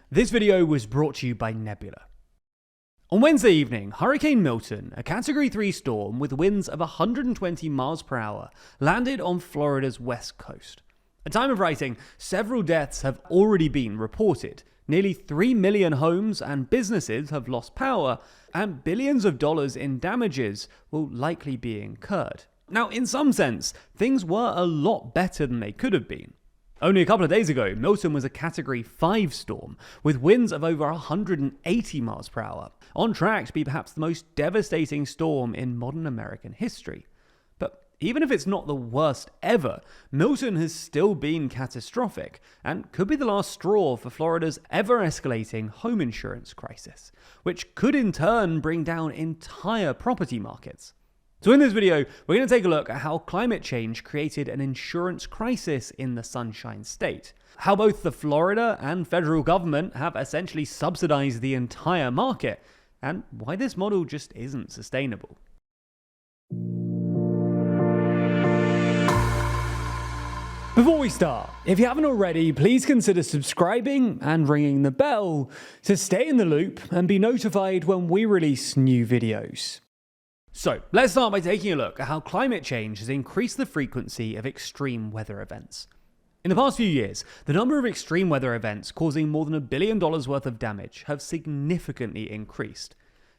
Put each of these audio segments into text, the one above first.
This video was brought to you by Nebula. On Wednesday evening, Hurricane Milton, a Category 3 storm with winds of 120 miles per hour, landed on Florida's west coast. At time of writing, several deaths have already been reported. Nearly 3 million homes and businesses have lost power, and billions of dollars in damages will likely be incurred. Now, in some sense, things were a lot better than they could have been. Only a couple of days ago, Milton was a Category 5 storm, with winds of over 180 miles per hour, on track to be perhaps the most devastating storm in modern American history. But even if it's not the worst ever, Milton has still been catastrophic, and could be the last straw for Florida's ever-escalating home insurance crisis, which could in turn bring down entire property markets. So in this video, we're going to take a look at how climate change created an insurance crisis in the Sunshine State, how both the Florida and federal government have essentially subsidized the entire market, and why this model just isn't sustainable. Before we start, if you haven't already, please consider subscribing and ringing the bell to stay in the loop and be notified when we release new videos. So, let's start by taking a look at how climate change has increased the frequency of extreme weather events. In the past few years, the number of extreme weather events causing more than $1 billion worth of damage have significantly increased.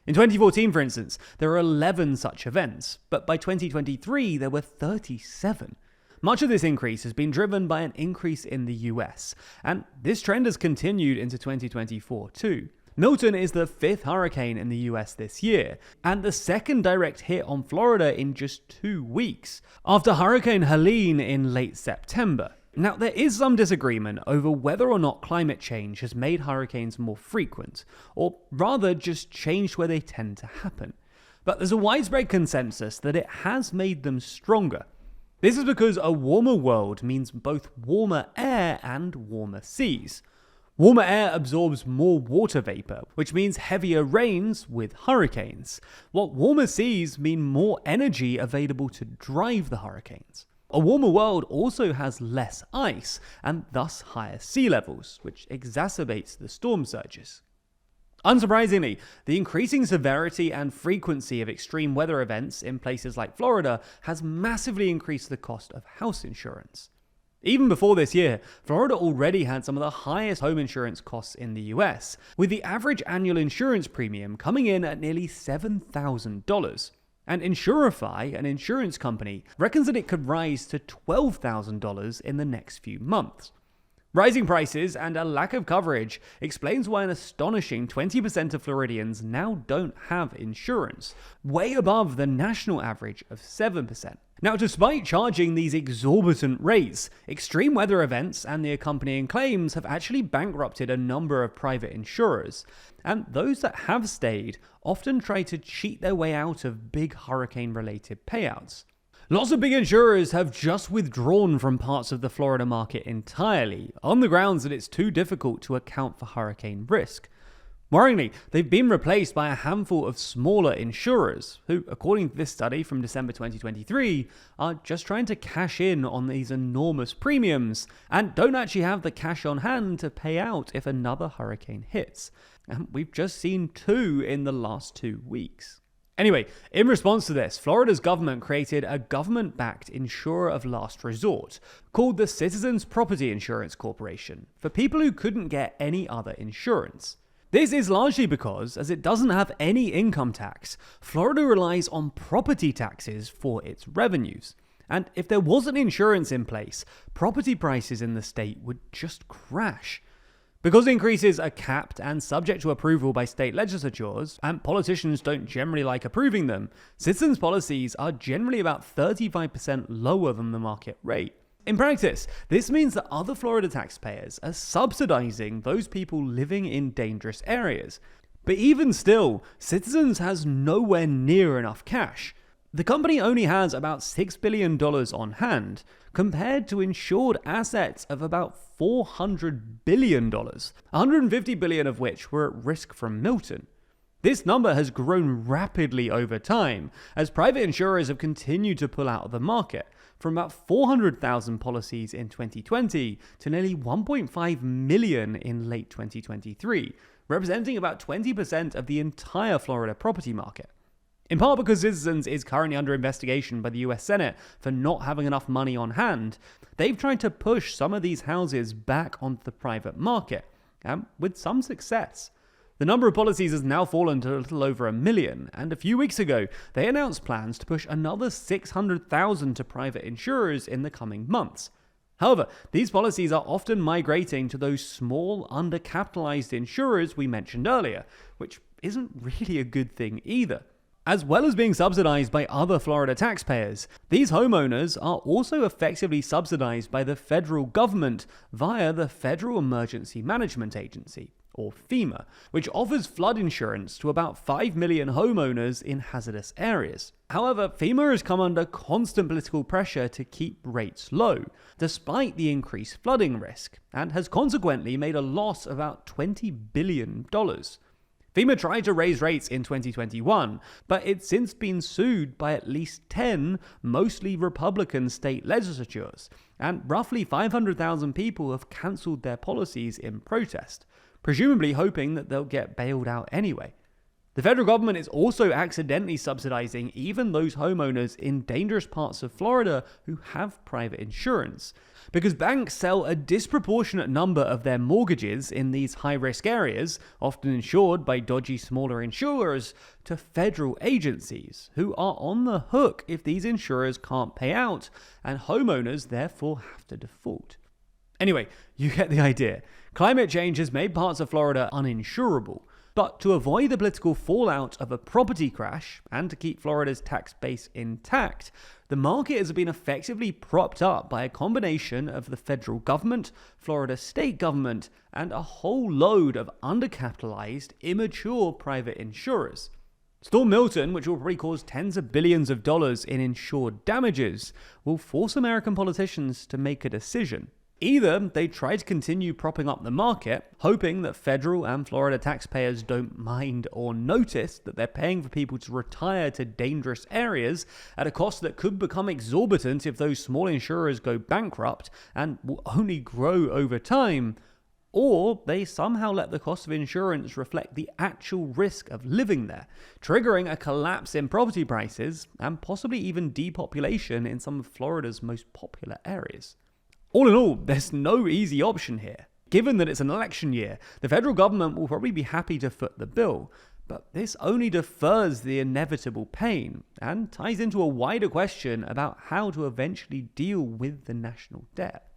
In 2014, for instance, there were 11 such events, but by 2023 there were 37. Much of this increase has been driven by an increase in the US, and this trend has continued into 2024 too. Milton is the 5th hurricane in the US this year, and the second direct hit on Florida in just 2 weeks, after Hurricane Helene in late September. Now, there is some disagreement over whether or not climate change has made hurricanes more frequent, or rather just changed where they tend to happen. But there's a widespread consensus that it has made them stronger. This is because a warmer world means both warmer air and warmer seas. Warmer air absorbs more water vapor, which means heavier rains with hurricanes, while warmer seas mean more energy available to drive the hurricanes. A warmer world also has less ice, and thus higher sea levels, which exacerbates the storm surges. Unsurprisingly, the increasing severity and frequency of extreme weather events in places like Florida has massively increased the cost of house insurance. Even before this year, Florida already had some of the highest home insurance costs in the US, with the average annual insurance premium coming in at nearly $7,000. And Insurify, an insurance company, reckons that it could rise to $12,000 in the next few months. Rising prices and a lack of coverage explains why an astonishing 20% of Floridians now don't have insurance, way above the national average of 7%. Now, despite charging these exorbitant rates, extreme weather events and the accompanying claims have actually bankrupted a number of private insurers, and those that have stayed often try to cheat their way out of big hurricane-related payouts. Lots of big insurers have just withdrawn from parts of the Florida market entirely, on the grounds that it's too difficult to account for hurricane risk. Worryingly, they've been replaced by a handful of smaller insurers, who, according to this study from December 2023, are just trying to cash in on these enormous premiums, and don't actually have the cash on hand to pay out if another hurricane hits. And we've just seen 2 in the last 2 weeks. Anyway, in response to this, Florida's government created a government-backed insurer of last resort called the Citizens Property Insurance Corporation for people who couldn't get any other insurance. This is largely because, as it doesn't have any income tax, Florida relies on property taxes for its revenues. And if there wasn't insurance in place, property prices in the state would just crash. Because increases are capped and subject to approval by state legislatures, and politicians don't generally like approving them, citizens' policies are generally about 35% lower than the market rate. In practice, this means that other Florida taxpayers are subsidizing those people living in dangerous areas. But even still, Citizens has nowhere near enough cash. The company only has about $6 billion on hand, compared to insured assets of about $400 billion, $150 billion of which were at risk from Milton. This number has grown rapidly over time as private insurers have continued to pull out of the market, from about 400,000 policies in 2020 to nearly 1.5 million in late 2023, representing about 20% of the entire Florida property market. In part because Citizens is currently under investigation by the US Senate for not having enough money on hand, they've tried to push some of these houses back onto the private market, and with some success. The number of policies has now fallen to a little over 1 million, and a few weeks ago, they announced plans to push another 600,000 to private insurers in the coming months. However, these policies are often migrating to those small, undercapitalized insurers we mentioned earlier, which isn't really a good thing either. As well as being subsidized by other Florida taxpayers, these homeowners are also effectively subsidized by the federal government via the Federal Emergency Management Agency, or FEMA, which offers flood insurance to about 5 million homeowners in hazardous areas. However, FEMA has come under constant political pressure to keep rates low, despite the increased flooding risk, and has consequently made a loss of about $20 billion. FEMA tried to raise rates in 2021, but it's since been sued by at least 10 mostly Republican state legislatures, and roughly 500,000 people have cancelled their policies in protest, presumably hoping that they'll get bailed out anyway. The federal government is also accidentally subsidizing even those homeowners in dangerous parts of Florida who have private insurance, because banks sell a disproportionate number of their mortgages in these high-risk areas, often insured by dodgy smaller insurers, to federal agencies, who are on the hook if these insurers can't pay out, and homeowners therefore have to default. Anyway, you get the idea. Climate change has made parts of Florida uninsurable. But to avoid the political fallout of a property crash and to keep Florida's tax base intact, the market has been effectively propped up by a combination of the federal government, Florida state government, and a whole load of undercapitalized, immature private insurers. Storm Milton, which will probably cause tens of billions of dollars in insured damages, will force American politicians to make a decision. Either they try to continue propping up the market, hoping that federal and Florida taxpayers don't mind or notice that they're paying for people to retire to dangerous areas at a cost that could become exorbitant if those small insurers go bankrupt and will only grow over time, or they somehow let the cost of insurance reflect the actual risk of living there, triggering a collapse in property prices and possibly even depopulation in some of Florida's most popular areas. All in all, there's no easy option here. Given that it's an election year, the federal government will probably be happy to foot the bill, but this only defers the inevitable pain and ties into a wider question about how to eventually deal with the national debt.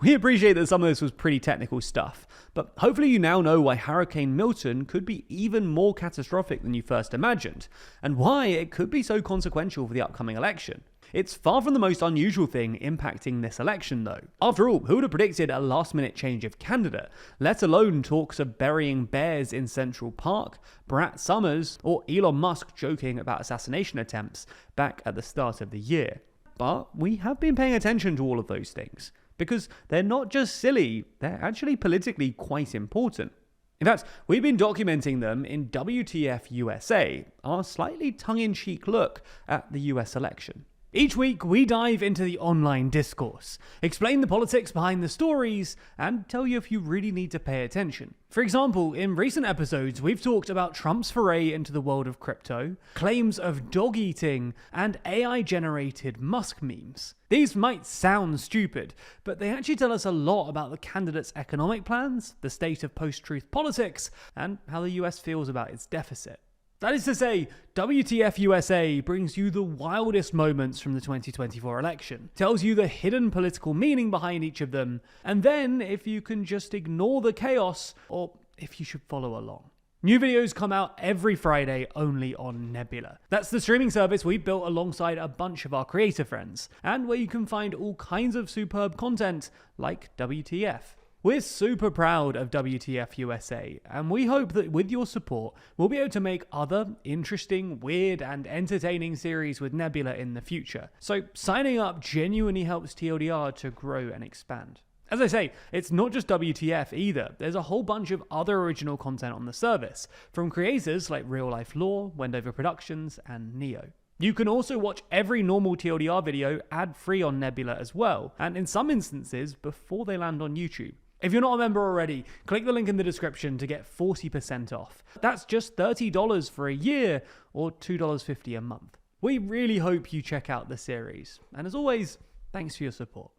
We appreciate that some of this was pretty technical stuff, but hopefully you now know why Hurricane Milton could be even more catastrophic than you first imagined, and why it could be so consequential for the upcoming election. It's far from the most unusual thing impacting this election, though. After all, who would have predicted a last-minute change of candidate, let alone talks of burying bears in Central Park, Brad Summers, or Elon Musk joking about assassination attempts back at the start of the year. But we have been paying attention to all of those things, because they're not just silly, they're actually politically quite important. In fact, we've been documenting them in WTF USA, our slightly tongue-in-cheek look at the US election. Each week, we dive into the online discourse, explain the politics behind the stories, and tell you if you really need to pay attention. For example, in recent episodes, we've talked about Trump's foray into the world of crypto, claims of dog eating, and AI-generated Musk memes. These might sound stupid, but they actually tell us a lot about the candidate's economic plans, the state of post-truth politics, and how the US feels about its deficit. That is to say, WTF USA brings you the wildest moments from the 2024 election, tells you the hidden political meaning behind each of them, and then if you can just ignore the chaos, or if you should follow along. New videos come out every Friday only on Nebula. That's the streaming service we built alongside a bunch of our creator friends, and where you can find all kinds of superb content like WTF. We're super proud of WTF USA, and we hope that with your support, we'll be able to make other interesting, weird, and entertaining series with Nebula in the future. So signing up genuinely helps TLDR to grow and expand. As I say, it's not just WTF either. There's a whole bunch of other original content on the service, from creators like Real Life Law, Wendover Productions, and Neo. You can also watch every normal TLDR video ad-free on Nebula as well, and in some instances, before they land on YouTube. If you're not a member already, click the link in the description to get 40% off. That's just $30 for a year, or $2.50 a month. We really hope you check out the series, and as always, thanks for your support.